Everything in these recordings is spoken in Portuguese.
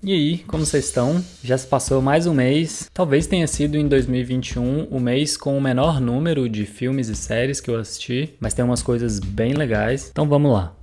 E aí, como vocês estão? Já se passou mais um mês. Talvez tenha sido em 2021 o mês com o menor número de filmes e séries que eu assisti, mas tem umas coisas bem legais. Então vamos lá.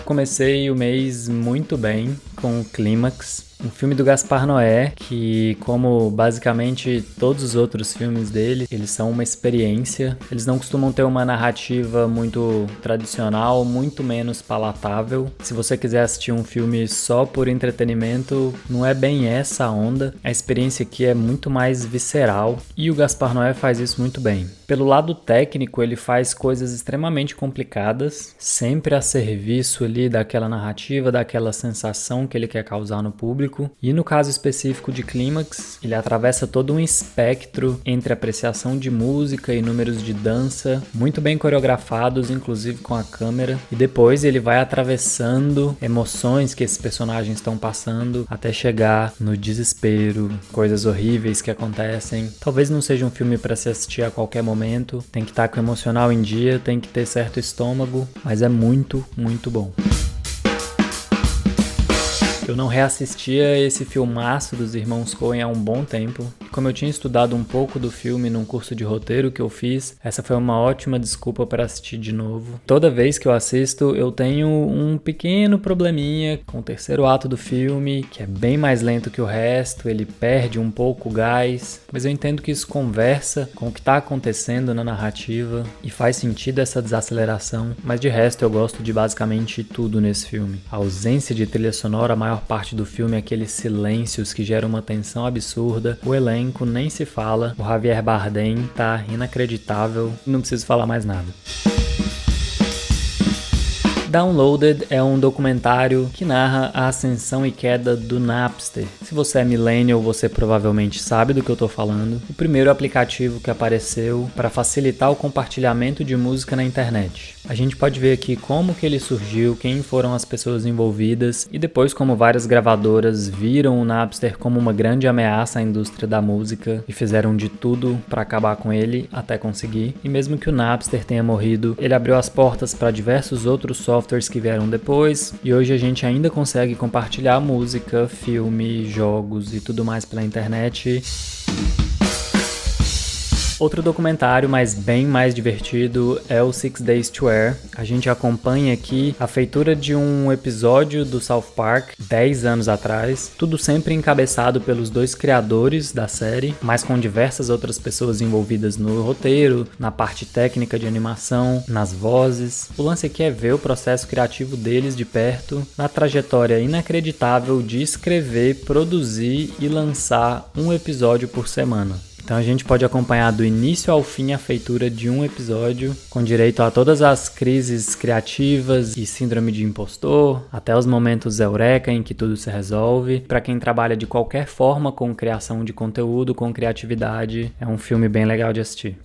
Comecei o mês muito bem com o Clímax, um filme do Gaspar Noé, que, como basicamente todos os outros filmes dele, eles são uma experiência. Eles não costumam ter uma narrativa muito tradicional, muito menos palatável. Se você quiser assistir um filme só por entretenimento, não é bem essa a onda. A experiência aqui é muito mais visceral e o Gaspar Noé faz isso muito bem. Pelo lado técnico, ele faz coisas extremamente complicadas, sempre a serviço ali daquela narrativa, daquela sensação que ele quer causar no público. E no caso específico de Clímax, ele atravessa todo um espectro entre apreciação de música e números de dança, muito bem coreografados, inclusive com a câmera. E depois ele vai atravessando emoções que esses personagens estão passando até chegar no desespero, coisas horríveis que acontecem. Talvez não seja um filme para se assistir a qualquer momento, tem que estar com o emocional em dia, tem que ter certo estômago, mas é muito, muito bom. Eu não reassistia esse filmaço dos irmãos Coen há um bom tempo. Como eu tinha estudado um pouco do filme num curso de roteiro que eu fiz, essa foi uma ótima desculpa para assistir de novo. Toda vez que eu assisto, eu tenho um pequeno probleminha com o terceiro ato do filme, que é bem mais lento que o resto, ele perde um pouco o gás, mas eu entendo que isso conversa com o que está acontecendo na narrativa e faz sentido essa desaceleração, mas de resto eu gosto de basicamente tudo nesse filme. A ausência de trilha sonora, a maior parte do filme é aqueles silêncios que geram uma tensão absurda, o elenco nem se fala, o Javier Bardem tá inacreditável, não preciso falar mais nada. Downloaded é um documentário que narra a ascensão e queda do Napster. Se você é millennial, você provavelmente sabe do que eu tô falando. O primeiro aplicativo que apareceu para facilitar o compartilhamento de música na internet. A gente pode ver aqui como que ele surgiu, quem foram as pessoas envolvidas e depois como várias gravadoras viram o Napster como uma grande ameaça à indústria da música e fizeram de tudo para acabar com ele até conseguir. E mesmo que o Napster tenha morrido, ele abriu as portas para diversos outros softwares que vieram depois e hoje a gente ainda consegue compartilhar música, filme, jogos e tudo mais pela internet. Outro documentário, mas bem mais divertido, é o 6 Days to Air. A gente acompanha aqui a feitura de um episódio do South Park 10 anos atrás, tudo sempre encabeçado pelos dois criadores da série, mas com diversas outras pessoas envolvidas no roteiro, na parte técnica de animação, nas vozes. O lance aqui é ver o processo criativo deles de perto, na trajetória inacreditável de escrever, produzir e lançar um episódio por semana. Então a gente pode acompanhar do início ao fim a feitura de um episódio, com direito a todas as crises criativas e síndrome de impostor, até os momentos eureka em que tudo se resolve. Para quem trabalha de qualquer forma com criação de conteúdo, com criatividade, é um filme bem legal de assistir.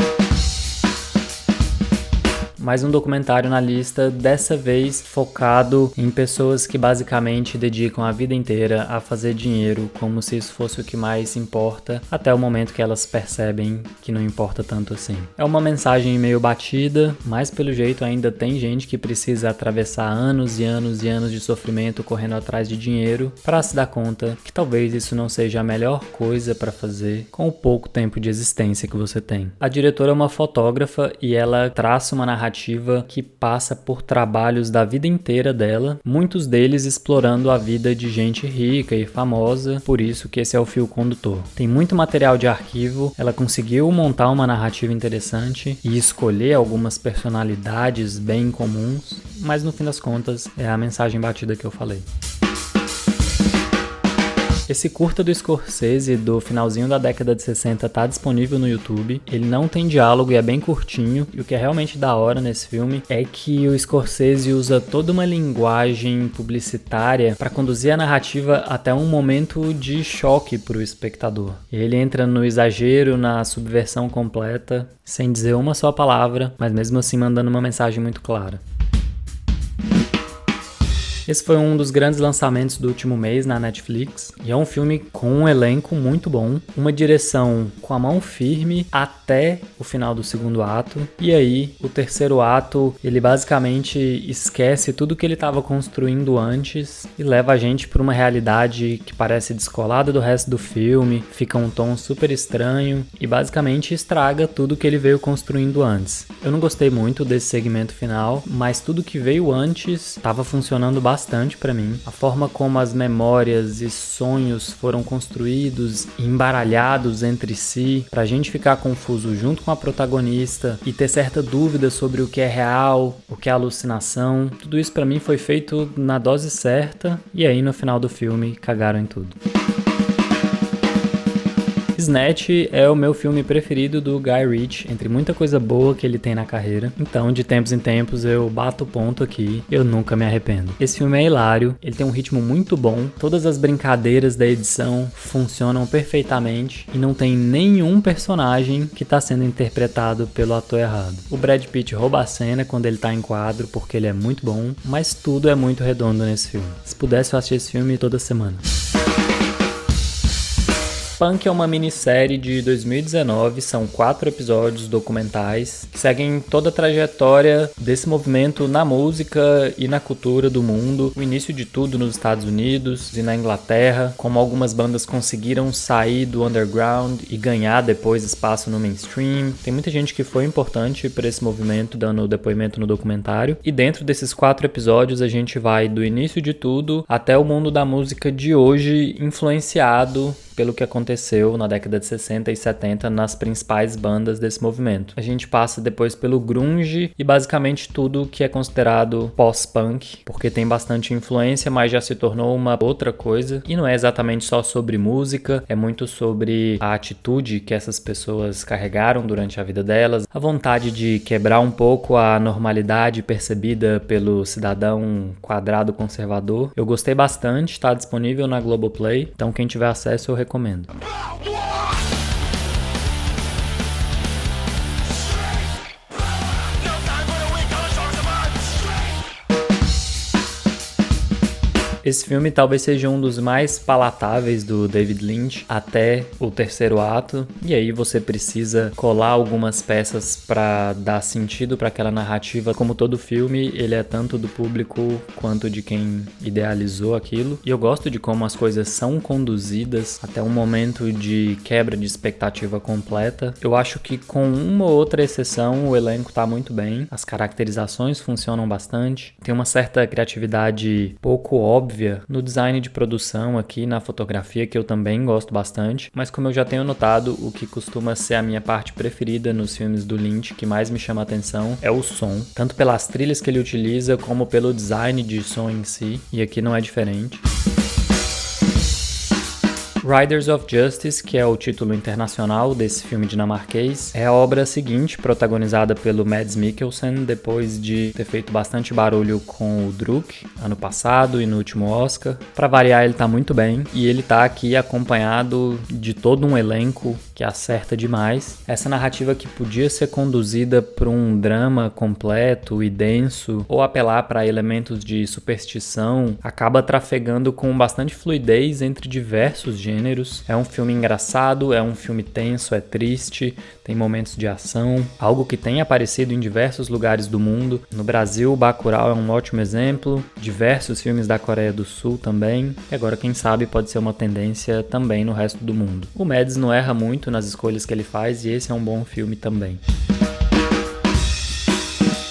Mais um documentário na lista, dessa vez focado em pessoas que basicamente dedicam a vida inteira a fazer dinheiro como se isso fosse o que mais importa, até o momento que elas percebem que não importa tanto assim. É uma mensagem meio batida, mas pelo jeito ainda tem gente que precisa atravessar anos e anos e anos de sofrimento correndo atrás de dinheiro para se dar conta que talvez isso não seja a melhor coisa para fazer com o pouco tempo de existência que você tem. A diretora é uma fotógrafa e ela traça uma narrativa que passa por trabalhos da vida inteira dela, muitos deles explorando a vida de gente rica e famosa, por isso que esse é o fio condutor. Tem muito material de arquivo, ela conseguiu montar uma narrativa interessante e escolher algumas personalidades bem comuns, mas no fim das contas é a mensagem batida que eu falei. Esse curta do Scorsese do finalzinho da década de 60 está disponível no YouTube. Ele não tem diálogo e é bem curtinho. E o que é realmente da hora nesse filme é que o Scorsese usa toda uma linguagem publicitária para conduzir a narrativa até um momento de choque para o espectador. Ele entra no exagero, na subversão completa, sem dizer uma só palavra, mas mesmo assim mandando uma mensagem muito clara. Esse foi um dos grandes lançamentos do último mês na Netflix, e é um filme com um elenco muito bom, uma direção com a mão firme até o final do segundo ato, e aí o terceiro ato ele basicamente esquece tudo que ele estava construindo antes e leva a gente para uma realidade que parece descolada do resto do filme, fica um tom super estranho e basicamente estraga tudo que ele veio construindo antes. Eu não gostei muito desse segmento final, mas tudo que veio antes estava funcionando bastante para mim. A forma como as memórias e sonhos foram construídos e embaralhados entre si, pra gente ficar confuso junto com a protagonista e ter certa dúvida sobre o que é real, o que é alucinação, tudo isso pra mim foi feito na dose certa e aí no final do filme cagaram em tudo. Snatch é o meu filme preferido do Guy Ritchie, entre muita coisa boa que ele tem na carreira. Então, de tempos em tempos, eu bato o ponto aqui, eu nunca me arrependo. Esse filme é hilário, ele tem um ritmo muito bom, todas as brincadeiras da edição funcionam perfeitamente e não tem nenhum personagem que está sendo interpretado pelo ator errado. O Brad Pitt rouba a cena quando ele tá em quadro, porque ele é muito bom, mas tudo é muito redondo nesse filme. Se pudesse, eu assistir esse filme toda semana. Punk é uma minissérie de 2019, são 4 episódios documentais que seguem toda a trajetória desse movimento na música e na cultura do mundo, o início de tudo nos Estados Unidos e na Inglaterra, como algumas bandas conseguiram sair do underground e ganhar depois espaço no mainstream. Tem muita gente que foi importante para esse movimento dando depoimento no documentário, e dentro desses 4 episódios a gente vai do início de tudo até o mundo da música de hoje, influenciado pelo que aconteceu na década de 60 e 70 nas principais bandas desse movimento. A gente passa depois pelo grunge e basicamente tudo que é considerado pós-punk, porque tem bastante influência, mas já se tornou uma outra coisa, e não é exatamente só sobre música, é muito sobre a atitude que essas pessoas carregaram durante a vida delas, a vontade de quebrar um pouco a normalidade percebida pelo cidadão quadrado conservador. Eu gostei bastante, está disponível na Globoplay, então quem tiver acesso eu recomendo. Esse filme talvez seja um dos mais palatáveis do David Lynch até o terceiro ato, e aí você precisa colar algumas peças para dar sentido para aquela narrativa. Como todo filme, ele é tanto do público quanto de quem idealizou aquilo, e eu gosto de como as coisas são conduzidas até um momento de quebra de expectativa completa. Eu acho que com uma ou outra exceção o elenco tá muito bem, as caracterizações funcionam bastante, tem uma certa criatividade pouco óbvia no design de produção aqui, na fotografia, que eu também gosto bastante, mas como eu já tenho notado, o que costuma ser a minha parte preferida nos filmes do Lynch, que mais me chama a atenção, é o som, tanto pelas trilhas que ele utiliza, como pelo design de som em si, e aqui não é diferente. Riders of Justice, que é o título internacional desse filme dinamarquês, é a obra seguinte, protagonizada pelo Mads Mikkelsen, depois de ter feito bastante barulho com o Druk ano passado e no último Oscar. Pra variar, ele tá muito bem, e ele tá aqui acompanhado de todo um elenco que acerta demais. Essa narrativa que podia ser conduzida por um drama completo e denso, ou apelar para elementos de superstição, acaba trafegando com bastante fluidez entre diversos gêneros. É um filme engraçado, é um filme tenso, é triste, tem momentos de ação, algo que tem aparecido em diversos lugares do mundo. No Brasil, Bacurau é um ótimo exemplo, diversos filmes da Coreia do Sul também, e agora quem sabe pode ser uma tendência também no resto do mundo. O Mads não erra muito nas escolhas que ele faz, e esse é um bom filme também.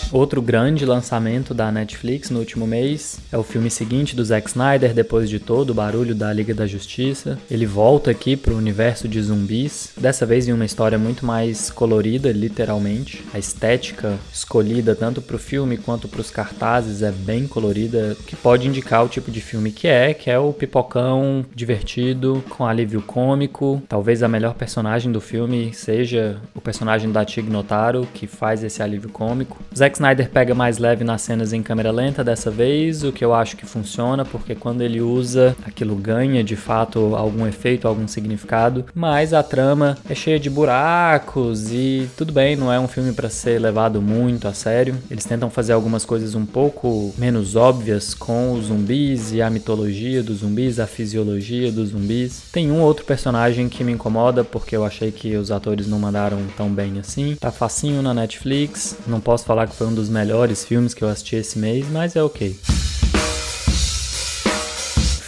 Outro grande lançamento da Netflix no último mês é o filme seguinte do Zack Snyder, depois de todo o barulho da Liga da Justiça. Ele volta aqui para o universo de zumbis, dessa vez em uma história muito mais colorida, literalmente. A estética escolhida tanto para o filme quanto para os cartazes é bem colorida, que pode indicar o tipo de filme que é o pipocão divertido, com alívio cômico. Talvez a melhor personagem do filme seja o personagem da Tig Notaro, que faz esse alívio cômico. Zack Snyder Snyder pega mais leve nas cenas em câmera lenta dessa vez, o que eu acho que funciona, porque quando ele usa, aquilo ganha de fato algum efeito, algum significado, mas a trama é cheia de buracos e tudo bem, não é um filme para ser levado muito a sério. Eles tentam fazer algumas coisas um pouco menos óbvias com os zumbis e a mitologia dos zumbis, a fisiologia dos zumbis. Tem um outro personagem que me incomoda porque eu achei que os atores não mandaram tão bem assim. Tá facinho na Netflix, não posso falar que foi um dos melhores filmes que eu assisti esse mês, mas é ok.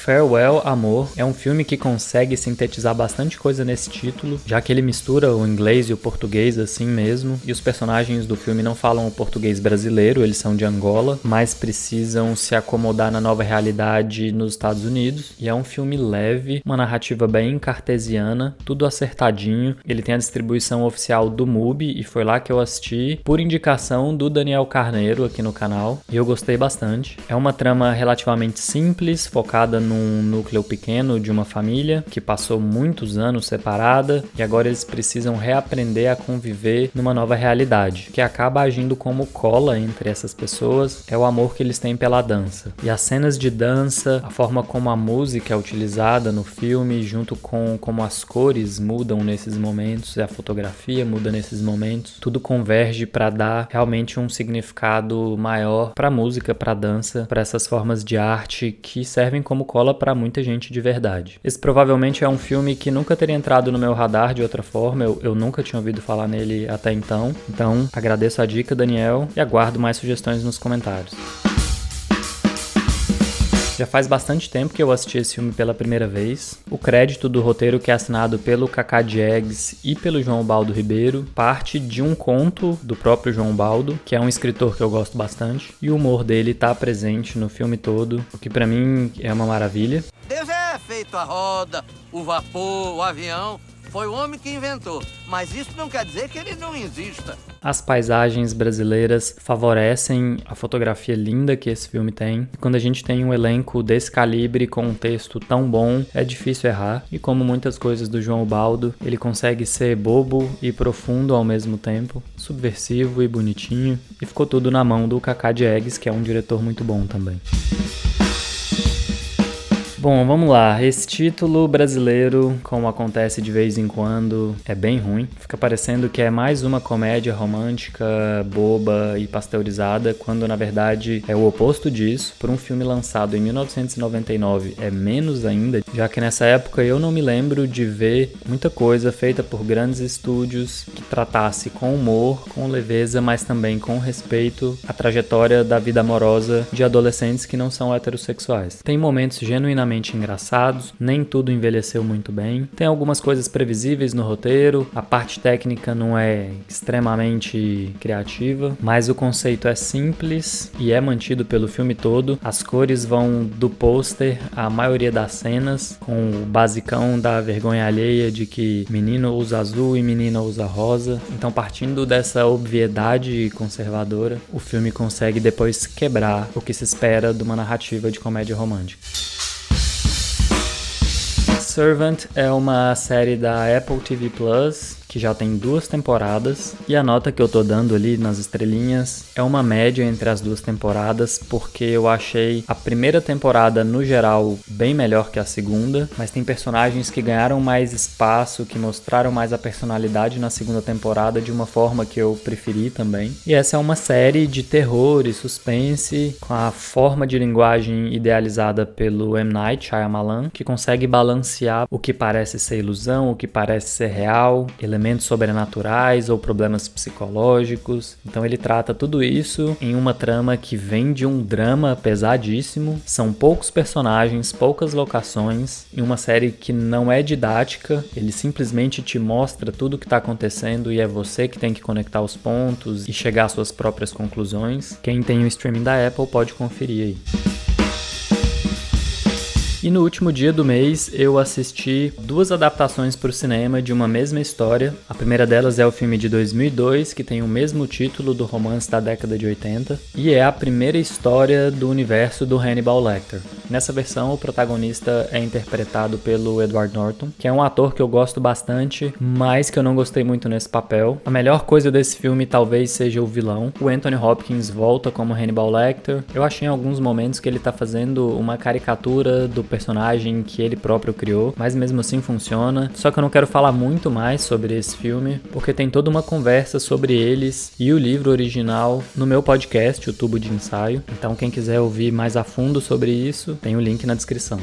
Farewell, Amor é um filme que consegue sintetizar bastante coisa nesse título, já que ele mistura o inglês e o português assim mesmo, e os personagens do filme não falam o português brasileiro, eles são de Angola, mas precisam se acomodar na nova realidade nos Estados Unidos, e é um filme leve, uma narrativa bem cartesiana, tudo acertadinho. Ele tem a distribuição oficial do MUBI, e foi lá que eu assisti, por indicação do Daniel Carneiro aqui no canal, e eu gostei bastante. É uma trama relativamente simples, focada num núcleo pequeno de uma família que passou muitos anos separada e agora eles precisam reaprender a conviver numa nova realidade, que acaba agindo como cola entre essas pessoas, é o amor que eles têm pela dança. E as cenas de dança, a forma como a música é utilizada no filme, junto com como as cores mudam nesses momentos e a fotografia muda nesses momentos, tudo converge para dar realmente um significado maior para a música, para a dança, para essas formas de arte que servem como cola para muita gente de verdade. Esse provavelmente é um filme que nunca teria entrado no meu radar de outra forma, eu nunca tinha ouvido falar nele até então agradeço a dica, Daniel, e aguardo mais sugestões nos comentários. Já faz bastante tempo que eu assisti esse filme pela primeira vez. O crédito do roteiro, que é assinado pelo Cacá Diegues e pelo João Baldo Ribeiro, parte de um conto do próprio João Baldo, que é um escritor que eu gosto bastante, e o humor dele tá presente no filme todo, o que pra mim é uma maravilha. Deus é feito a roda, o vapor, o avião. Foi o homem que inventou, mas isso não quer dizer que ele não exista. As paisagens brasileiras favorecem a fotografia linda que esse filme tem. E quando a gente tem um elenco desse calibre com um texto tão bom, é difícil errar. E como muitas coisas do João Baldo, ele consegue ser bobo e profundo ao mesmo tempo, subversivo e bonitinho. E ficou tudo na mão do Cacá Diegues, que é um diretor muito bom também. Bom, vamos lá. Esse título brasileiro, como acontece de vez em quando, é bem ruim. Fica parecendo que é mais uma comédia romântica, boba e pasteurizada, quando na verdade é o oposto disso. Por um filme lançado em 1999 é menos ainda, já que nessa época eu não me lembro de ver muita coisa feita por grandes estúdios que tratasse com humor, com leveza, mas também com respeito a trajetória da vida amorosa de adolescentes que não são heterossexuais. Tem momentos genuinamente engraçados, nem tudo envelheceu muito bem. Tem algumas coisas previsíveis no roteiro, a parte técnica não é extremamente criativa, mas o conceito é simples e é mantido pelo filme todo. As cores vão do pôster à maioria das cenas, com o basicão da vergonha alheia de que menino usa azul e menina usa rosa. Então, partindo dessa obviedade conservadora, o filme consegue depois quebrar o que se espera de uma narrativa de comédia romântica. Servant é uma série da Apple TV Plus, que já tem 2 temporadas, e a nota que eu tô dando ali nas estrelinhas é uma média entre as 2 temporadas, porque eu achei a primeira temporada, no geral, bem melhor que a segunda, mas tem personagens que ganharam mais espaço, que mostraram mais a personalidade na segunda temporada de uma forma que eu preferi também. E essa é uma série de terror e suspense, com a forma de linguagem idealizada pelo M. Night Shyamalan, que consegue balancear o que parece ser ilusão, o que parece ser real, elementos sobrenaturais ou problemas psicológicos. Então ele trata tudo isso em uma trama que vem de um drama pesadíssimo. São poucos personagens, poucas locações, em uma série que não é didática. Ele simplesmente te mostra tudo o que está acontecendo e é você que tem que conectar os pontos e chegar às suas próprias conclusões. Quem tem o streaming da Apple pode conferir aí. E no último dia do mês eu assisti 2 adaptações para o cinema de uma mesma história. A primeira delas é o filme de 2002, que tem o mesmo título do romance da década de 80, e é a primeira história do universo do Hannibal Lecter. Nessa versão, o protagonista é interpretado pelo Edward Norton, que é um ator que eu gosto bastante, mas que eu não gostei muito nesse papel. A melhor coisa desse filme talvez seja o vilão. O Anthony Hopkins volta como Hannibal Lecter. Eu achei em alguns momentos que ele tá fazendo uma caricatura do personagem que ele próprio criou, mas mesmo assim funciona. Só que eu não quero falar muito mais sobre esse filme, porque tem toda uma conversa sobre eles e o livro original no meu podcast, o Tubo de Ensaio. Então quem quiser ouvir mais a fundo sobre isso, tem o link na descrição.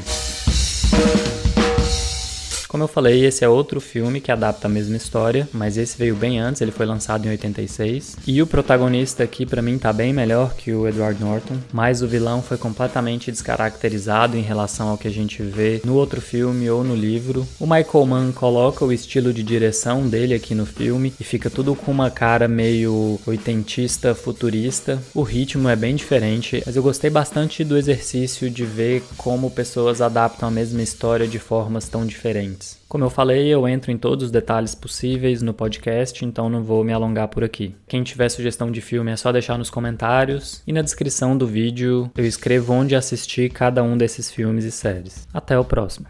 Como eu falei, esse é outro filme que adapta a mesma história, mas esse veio bem antes, ele foi lançado em 86. E o protagonista aqui pra mim tá bem melhor que o Edward Norton, mas o vilão foi completamente descaracterizado em relação ao que a gente vê no outro filme ou no livro. O Michael Mann coloca o estilo de direção dele aqui no filme e fica tudo com uma cara meio oitentista, futurista. O ritmo é bem diferente, mas eu gostei bastante do exercício de ver como pessoas adaptam a mesma história de formas tão diferentes. Como eu falei, eu entro em todos os detalhes possíveis no podcast, então não vou me alongar por aqui. Quem tiver sugestão de filme é só deixar nos comentários e na descrição do vídeo eu escrevo onde assistir cada um desses filmes e séries. Até o próximo.